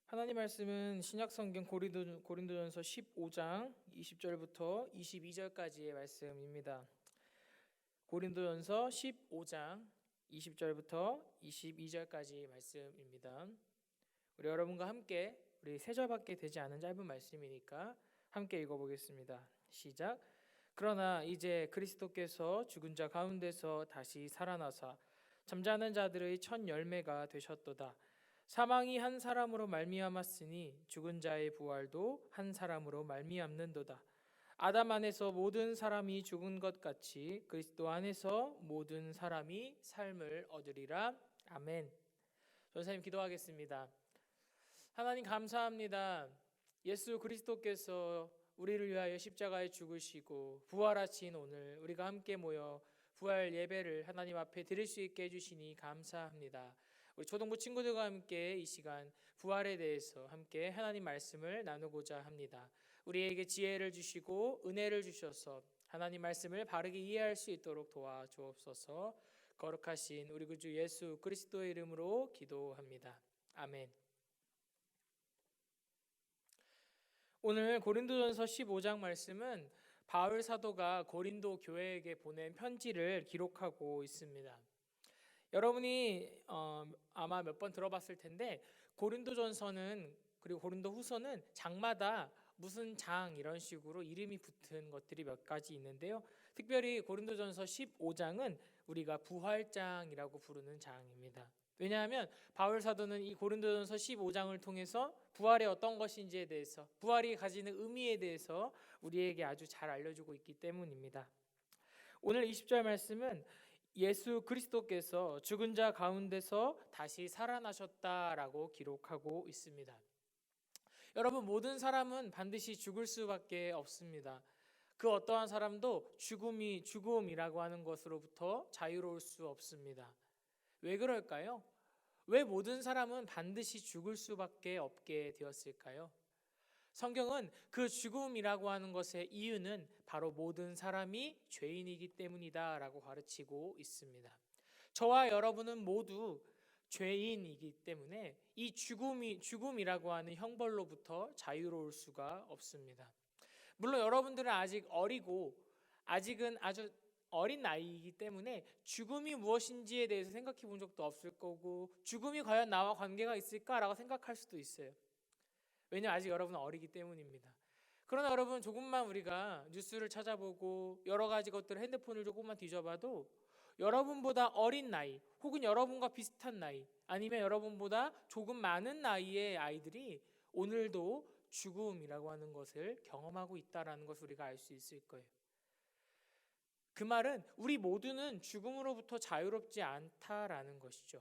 하나님 말씀은 신약성경 고린도전서 15장 20절부터 22절까지의 말씀입니다. 고린도전서 15장 20절부터 22절까지 말씀입니다. 우리 여러분과 함께 우리 세 절밖에 되지 않은 짧은 말씀이니까 함께 읽어보겠습니다. 시작. 그러나 이제 그리스도께서 죽은 자 가운데서 다시 살아나사 잠자는 자들의 첫 열매가 되셨도다. 사망이 한 사람으로 말미암았으니 죽은 자의 부활도 한 사람으로 말미암는도다. 아담 안에서 모든 사람이 죽은 것 같이 그리스도 안에서 모든 사람이 삶을 얻으리라. 아멘. 전사님 기도하겠습니다. 하나님 감사합니다. 예수 그리스도께서 우리를 위하여 십자가에 죽으시고 부활하신 오늘 우리가 함께 모여 부활 예배를 하나님 앞에 드릴 수 있게 해주시니 감사합니다. 우리 초등부 친구들과 함께 이 시간 부활에 대해서 함께 하나님 말씀을 나누고자 합니다. 우리에게 지혜를 주시고 은혜를 주셔서 하나님 말씀을 바르게 이해할 수 있도록 도와주옵소서. 거룩하신 우리 구주 예수 그리스도의 이름으로 기도합니다. 아멘. 오늘 고린도전서 15장 말씀은 바울 사도가 고린도 교회에게 보낸 편지를 기록하고 있습니다. 여러분이 아마 몇 번 들어봤을 텐데 고린도전서는 그리고 고린도후서는 장마다 무슨 장 이런 식으로 이름이 붙은 것들이 몇 가지 있는데요. 특별히 고린도전서 15장은 우리가 부활장이라고 부르는 장입니다. 왜냐하면 바울 사도는 이 고린도전서 15장을 통해서 부활이 어떤 것인지에 대해서, 부활이 가지는 의미에 대해서 우리에게 아주 잘 알려주고 있기 때문입니다. 오늘 20절 말씀은 예수 그리스도께서 죽은 자 가운데서 다시 살아나셨다라고 기록하고 있습니다. 여러분, 모든 사람은 반드시 죽을 수밖에 없습니다. 그 어떠한 사람도 죽음이라고 하는 것으로부터 자유로울 수 없습니다. 왜 그럴까요? 왜 모든 사람은 반드시 죽을 수밖에 없게 되었을까요? 성경은 그 죽음이라고 하는 것의 이유는 바로 모든 사람이 죄인이기 때문이다 라고 가르치고 있습니다. 저와 여러분은 모두 죄인이기 때문에 이 죽음이라고 하는 형벌로부터 자유로울 수가 없습니다. 물론 여러분들은 아직 어리고 아직은 아주 어린 나이이기 때문에 죽음이 무엇인지에 대해서 생각해 본 적도 없을 거고, 죽음이 과연 나와 관계가 있을까라고 생각할 수도 있어요. 왜냐하면 아직 여러분은 어리기 때문입니다. 그러나 여러분, 조금만 우리가 뉴스를 찾아보고 여러 가지 것들을 핸드폰을 조금만 뒤져봐도 여러분보다 어린 나이 혹은 여러분과 비슷한 나이 아니면 여러분보다 조금 많은 나이의 아이들이 오늘도 죽음이라고 하는 것을 경험하고 있다는 것을 우리가 알 수 있을 거예요. 그 말은 우리 모두는 죽음으로부터 자유롭지 않다라는 것이죠.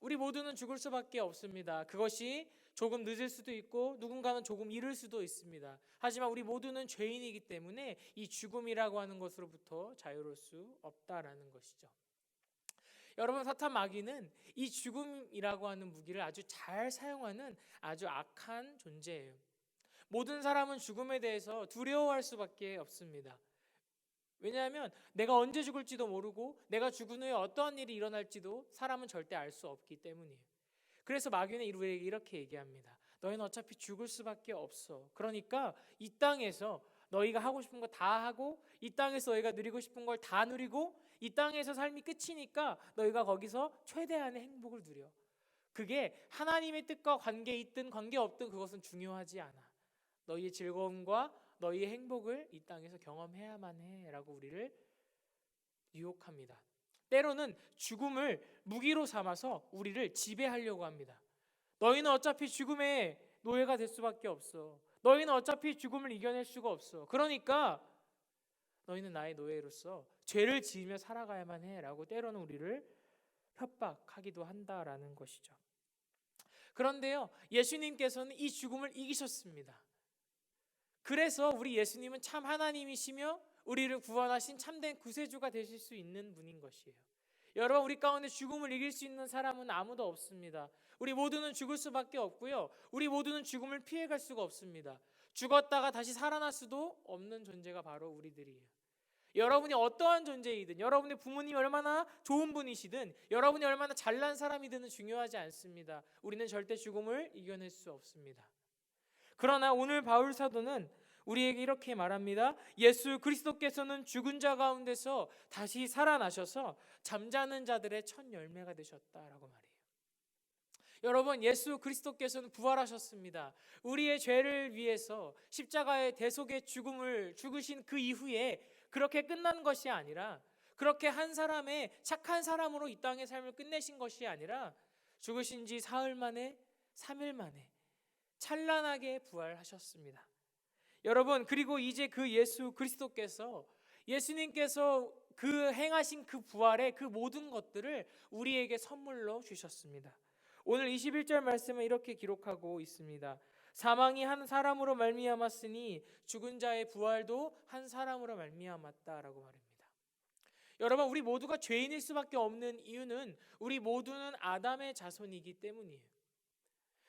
우리 모두는 죽을 수밖에 없습니다. 그것이 조금 늦을 수도 있고 누군가는 조금 이를 수도 있습니다. 하지만 우리 모두는 죄인이기 때문에 이 죽음이라고 하는 것으로부터 자유로울 수 없다라는 것이죠. 여러분, 사탄 마귀는 이 죽음이라고 하는 무기를 아주 잘 사용하는 아주 악한 존재예요. 모든 사람은 죽음에 대해서 두려워할 수밖에 없습니다. 왜냐하면 내가 언제 죽을지도 모르고 내가 죽은 후에 어떠한 일이 일어날지도 사람은 절대 알 수 없기 때문이에요. 그래서 마귀는 우리에게 이렇게 얘기합니다. 너희는 어차피 죽을 수밖에 없어. 그러니까 이 땅에서 너희가 하고 싶은 거 다 하고, 이 땅에서 너희가 누리고 싶은 걸 다 누리고, 이 땅에서 삶이 끝이니까 너희가 거기서 최대한의 행복을 누려. 그게 하나님의 뜻과 관계 있든 관계 없든 그것은 중요하지 않아. 너희의 즐거움과 너희의 행복을 이 땅에서 경험해야만 해라고 우리를 유혹합니다. 때로는 죽음을 무기로 삼아서 우리를 지배하려고 합니다. 너희는 어차피 죽음의 노예가 될 수밖에 없어. 너희는 어차피 죽음을 이겨낼 수가 없어. 그러니까 너희는 나의 노예로서 죄를 지으며 살아가야만 해라고 때로는 우리를 협박하기도 한다라는 것이죠. 그런데요, 예수님께서는 이 죽음을 이기셨습니다. 그래서 우리 예수님은 참 하나님이시며 우리를 구원하신 참된 구세주가 되실 수 있는 분인 것이에요. 여러분, 우리 가운데 죽음을 이길 수 있는 사람은 아무도 없습니다. 우리 모두는 죽을 수밖에 없고요, 우리 모두는 죽음을 피해갈 수가 없습니다. 죽었다가 다시 살아날 수도 없는 존재가 바로 우리들이에요. 여러분이 어떠한 존재이든, 여러분의 부모님이 얼마나 좋은 분이시든, 여러분이 얼마나 잘난 사람이든 중요하지 않습니다. 우리는 절대 죽음을 이겨낼 수 없습니다. 그러나 오늘 바울 사도는 우리에게 이렇게 말합니다. 예수 그리스도께서는 죽은 자 가운데서 다시 살아나셔서 잠자는 자들의 첫 열매가 되셨다라고 말해요. 여러분, 예수 그리스도께서는 부활하셨습니다. 우리의 죄를 위해서 십자가의 대속의 죽음을 죽으신 그 이후에 그렇게 끝난 것이 아니라, 그렇게 한 사람의 착한 사람으로 이 땅의 삶을 끝내신 것이 아니라, 죽으신 지 사흘 만에 3일 만에 찬란하게 부활하셨습니다. 여러분, 그리고 이제 그 예수 그리스도께서, 예수님께서 그 행하신 그 부활의 그 모든 것들을 우리에게 선물로 주셨습니다. 오늘 21절 말씀은 이렇게 기록하고 있습니다. 사망이 한 사람으로 말미암았으니 죽은 자의 부활도 한 사람으로 말미암았다라고 말합니다. 여러분, 우리 모두가 죄인일 수밖에 없는 이유는 우리 모두는 아담의 자손이기 때문이에요.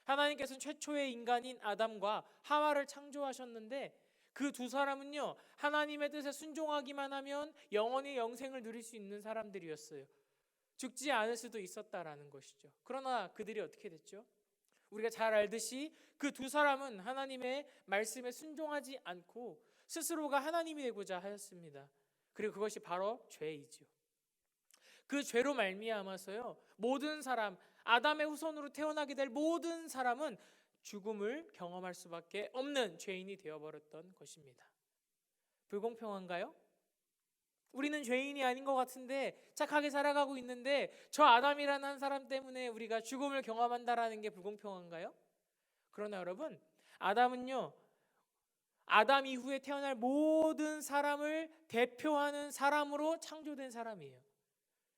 하나님께서는 최초의 인간인 아담과 하와를 창조하셨는데 그 두 사람은요, 하나님의 뜻에 순종하기만 하면 영원히 영생을 누릴 수 있는 사람들이었어요. 죽지 않을 수도 있었다라는 것이죠. 그러나 그들이 어떻게 됐죠? 우리가 잘 알듯이 그 두 사람은 하나님의 말씀에 순종하지 않고 스스로가 하나님이 되고자 하였습니다. 그리고 그것이 바로 죄이죠. 그 죄로 말미암아서요, 모든 사람, 아담의 후손으로 태어나게 될 모든 사람은 죽음을 경험할 수밖에 없는 죄인이 되어버렸던 것입니다. 불공평한가요? 우리는 죄인이 아닌 것 같은데 착하게 살아가고 있는데 저 아담이라는 한 사람 때문에 우리가 죽음을 경험한다라는 게 불공평한가요? 그러나 여러분, 아담은요, 아담 이후에 태어날 모든 사람을 대표하는 사람으로 창조된 사람이에요.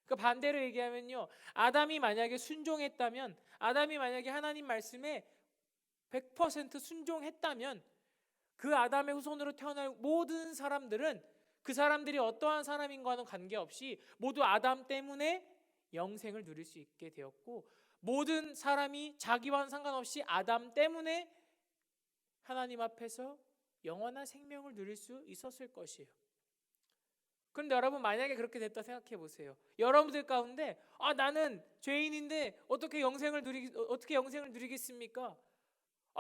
그 반대로 얘기하면요, 아담이 만약에 순종했다면, 아담이 만약에 하나님 말씀에 100% 순종했다면 그 아담의 후손으로 태어날 모든 사람들은 그 사람들이 어떠한 사람인가는 관계없이 모두 아담 때문에 영생을 누릴 수 있게 되었고, 모든 사람이 자기와는 상관없이 아담 때문에 하나님 앞에서 영원한 생명을 누릴 수 있었을 것이에요. 그런데 여러분, 만약에 그렇게 됐다 생각해 보세요. 여러분들 가운데 나는 죄인인데 어떻게 영생을 누리겠습니까?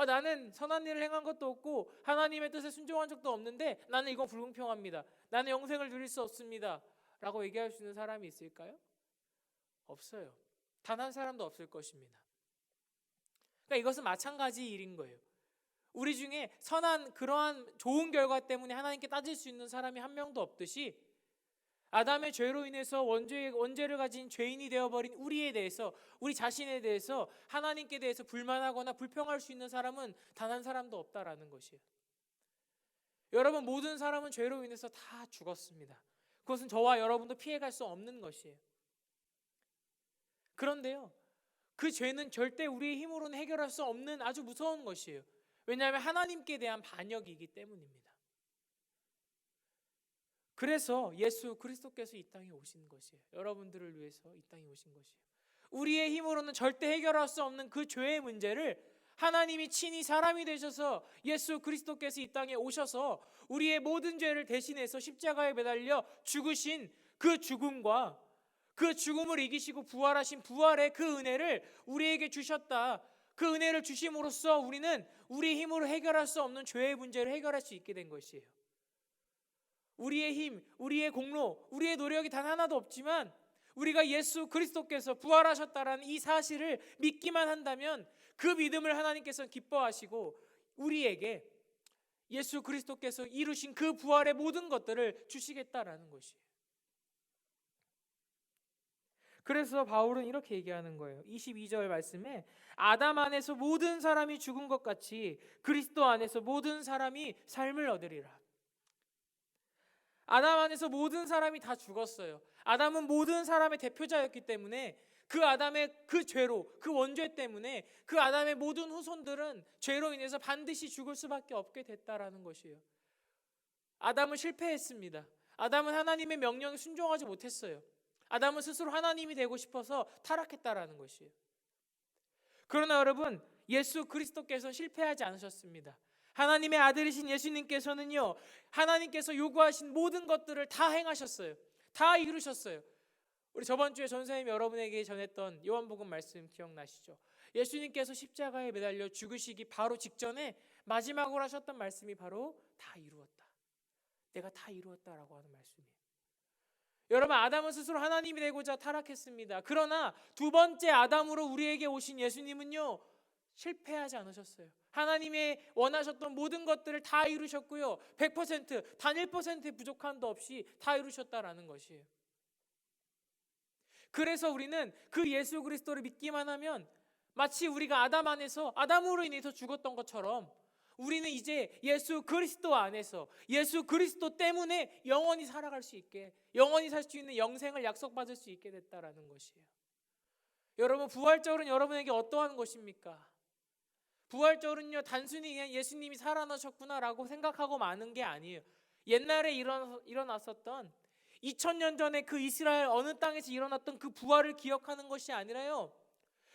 나는 선한 일을 행한 것도 없고 하나님의 뜻에 순종한 적도 없는데 나는 이건 불공평합니다. 나는 영생을 누릴 수 없습니다. 라고 얘기할 수 있는 사람이 있을까요? 없어요. 단 한 사람도 없을 것입니다. 그러니까 이것은 마찬가지 일인 거예요. 우리 중에 선한 그러한 좋은 결과 때문에 하나님께 따질 수 있는 사람이 한 명도 없듯이 아담의 죄로 인해서 원죄를 가진 죄인이 되어버린 우리에 대해서, 우리 자신에 대해서, 하나님께 대해서 불만하거나 불평할 수 있는 사람은 단 한 사람도 없다라는 것이에요. 여러분, 모든 사람은 죄로 인해서 다 죽었습니다. 그것은 저와 여러분도 피해갈 수 없는 것이에요. 그런데요, 그 죄는 절대 우리의 힘으로는 해결할 수 없는 아주 무서운 것이에요. 왜냐하면 하나님께 대한 반역이기 때문입니다. 그래서 예수 그리스도께서 이 땅에 오신 것이에요. 여러분들을 위해서 이 땅에 오신 것이에요. 우리의 힘으로는 절대 해결할 수 없는 그 죄의 문제를 하나님이 친히 사람이 되셔서 예수 그리스도께서 이 땅에 오셔서 우리의 모든 죄를 대신해서 십자가에 매달려 죽으신 그 죽음과 그 죽음을 이기시고 부활하신 부활의 그 은혜를 우리에게 주셨다. 그 은혜를 주심으로써 우리는 우리 힘으로 해결할 수 없는 죄의 문제를 해결할 수 있게 된 것이에요. 우리의 힘, 우리의 공로, 우리의 노력이 단 하나도 없지만 우리가 예수 그리스도께서 부활하셨다라는 이 사실을 믿기만 한다면 그 믿음을 하나님께서 기뻐하시고 우리에게 예수 그리스도께서 이루신 그 부활의 모든 것들을 주시겠다라는 것이에요. 그래서 바울은 이렇게 얘기하는 거예요. 22절 말씀에 아담 안에서 모든 사람이 죽은 것 같이 그리스도 안에서 모든 사람이 삶을 얻으리라. 아담 안에서 모든 사람이 다 죽었어요. 아담은 모든 사람의 대표자였기 때문에 그 아담의 그 죄로, 그 원죄 때문에 그 아담의 모든 후손들은 죄로 인해서 반드시 죽을 수밖에 없게 됐다라는 것이에요. 아담은 실패했습니다. 아담은 하나님의 명령에 순종하지 못했어요. 아담은 스스로 하나님이 되고 싶어서 타락했다라는 것이에요. 그러나 여러분, 예수 그리스도께서는 실패하지 않으셨습니다. 하나님의 아들이신 예수님께서는요, 하나님께서 요구하신 모든 것들을 다 행하셨어요. 다 이루셨어요. 우리 저번 주에 전사님 여러분에게 전했던 요한복음 말씀 기억나시죠? 예수님께서 십자가에 매달려 죽으시기 바로 직전에 마지막으로 하셨던 말씀이 바로 다 이루었다. 내가 다 이루었다라고 하는 말씀이에요. 여러분, 아담은 스스로 하나님이 되고자 타락했습니다. 그러나 두 번째 아담으로 우리에게 오신 예수님은요, 실패하지 않으셨어요. 하나님의 원하셨던 모든 것들을 다 이루셨고요, 100%, 단 1%의 부족함도 없이 다 이루셨다라는 것이에요. 그래서 우리는 그 예수 그리스도를 믿기만 하면 마치 우리가 아담 안에서 아담으로 인해서 죽었던 것처럼 우리는 이제 예수 그리스도 안에서 예수 그리스도 때문에 영원히 살아갈 수 있게, 영원히 살 수 있는 영생을 약속받을 수 있게 됐다라는 것이에요. 여러분, 부활절은 여러분에게 어떠한 것입니까? 부활절은요, 단순히 그냥 예수님이 살아나셨구나라고 생각하고 마는 게 아니에요. 옛날에 일어났었던 2000년 전에 그 이스라엘 어느 땅에서 일어났던 그 부활을 기억하는 것이 아니라요,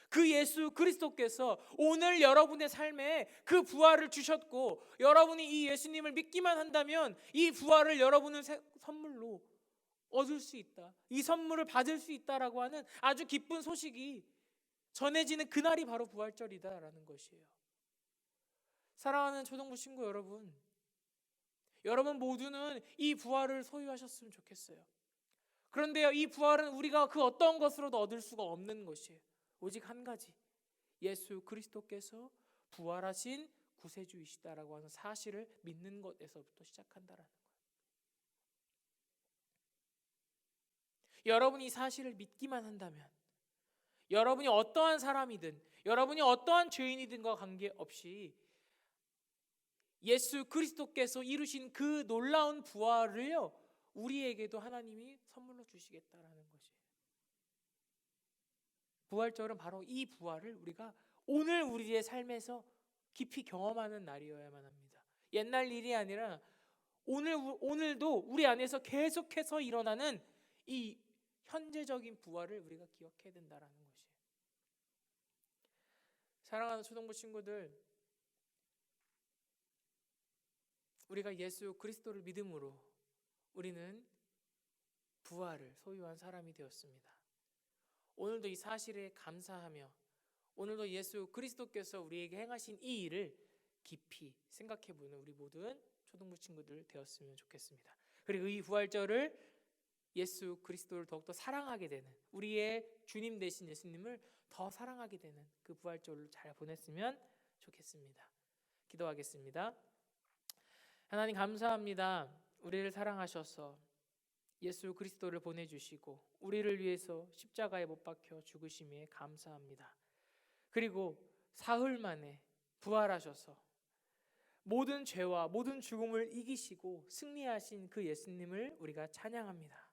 그 예수 그리스도께서 오늘 여러분의 삶에 그 부활을 주셨고, 여러분이 이 예수님을 믿기만 한다면 이 부활을 여러분은 선물로 얻을 수 있다, 이 선물을 받을 수 있다라고 하는 아주 기쁜 소식이 전해지는 그날이 바로 부활절이다라는 것이에요. 사랑하는 초등부 친구 여러분, 여러분 모두는 이 부활을 소유하셨으면 좋겠어요. 그런데요, 이 부활은 우리가 그 어떤 것으로도 얻을 수가 없는 것이에요. 오직 한 가지, 예수 그리스도께서 부활하신 구세주이시다라고 하는 사실을 믿는 것에서부터 시작한다라는 거예요. 여러분이 이 사실을 믿기만 한다면, 여러분이 어떠한 사람이든 여러분이 어떠한 죄인이든과 관계없이 예수 그리스도께서 이루신 그 놀라운 부활을요, 우리에게도 하나님이 선물로 주시겠다라는 것이에요. 부활절은 바로 이 부활을 우리가 오늘 우리의 삶에서 깊이 경험하는 날이어야만 합니다. 옛날 일이 아니라 오늘도 우리 안에서 계속해서 일어나는 이 현재적인 부활을 우리가 기억해야 된다라는 것이에요. 사랑하는 초등부 친구들, 우리가 예수 그리스도를 믿음으로 우리는 부활을 소유한 사람이 되었습니다. 오늘도 이 사실에 감사하며 오늘도 예수 그리스도께서 우리에게 행하신 이 일을 깊이 생각해보는 우리 모든 초등부 친구들 되었으면 좋겠습니다. 그리고 이 부활절을 예수 그리스도를 더욱더 사랑하게 되는, 우리의 주님 되신 예수님을 더 사랑하게 되는 그 부활절을 잘 보냈으면 좋겠습니다. 기도하겠습니다. 하나님 감사합니다. 우리를 사랑하셔서 예수 그리스도를 보내주시고 우리를 위해서 십자가에 못 박혀 죽으심에 감사합니다. 그리고 사흘 만에 부활하셔서 모든 죄와 모든 죽음을 이기시고 승리하신 그 예수님을 우리가 찬양합니다.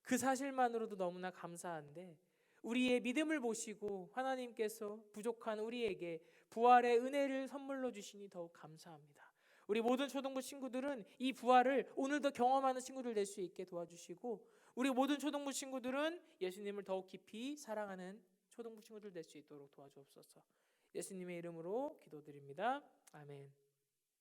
그 사실만으로도 너무나 감사한데, 우리의 믿음을 보시고 하나님께서 부족한 우리에게 부활의 은혜를 선물로 주시니 더욱 감사합니다. 우리 모든 초등부 친구들은 이 부활을 오늘도 경험하는 친구들 될 수 있게 도와주시고, 우리 모든 초등부 친구들은 예수님을 더욱 깊이 사랑하는 초등부 친구들 될 수 있도록 도와주옵소서. 예수님의 이름으로 기도드립니다. 아멘.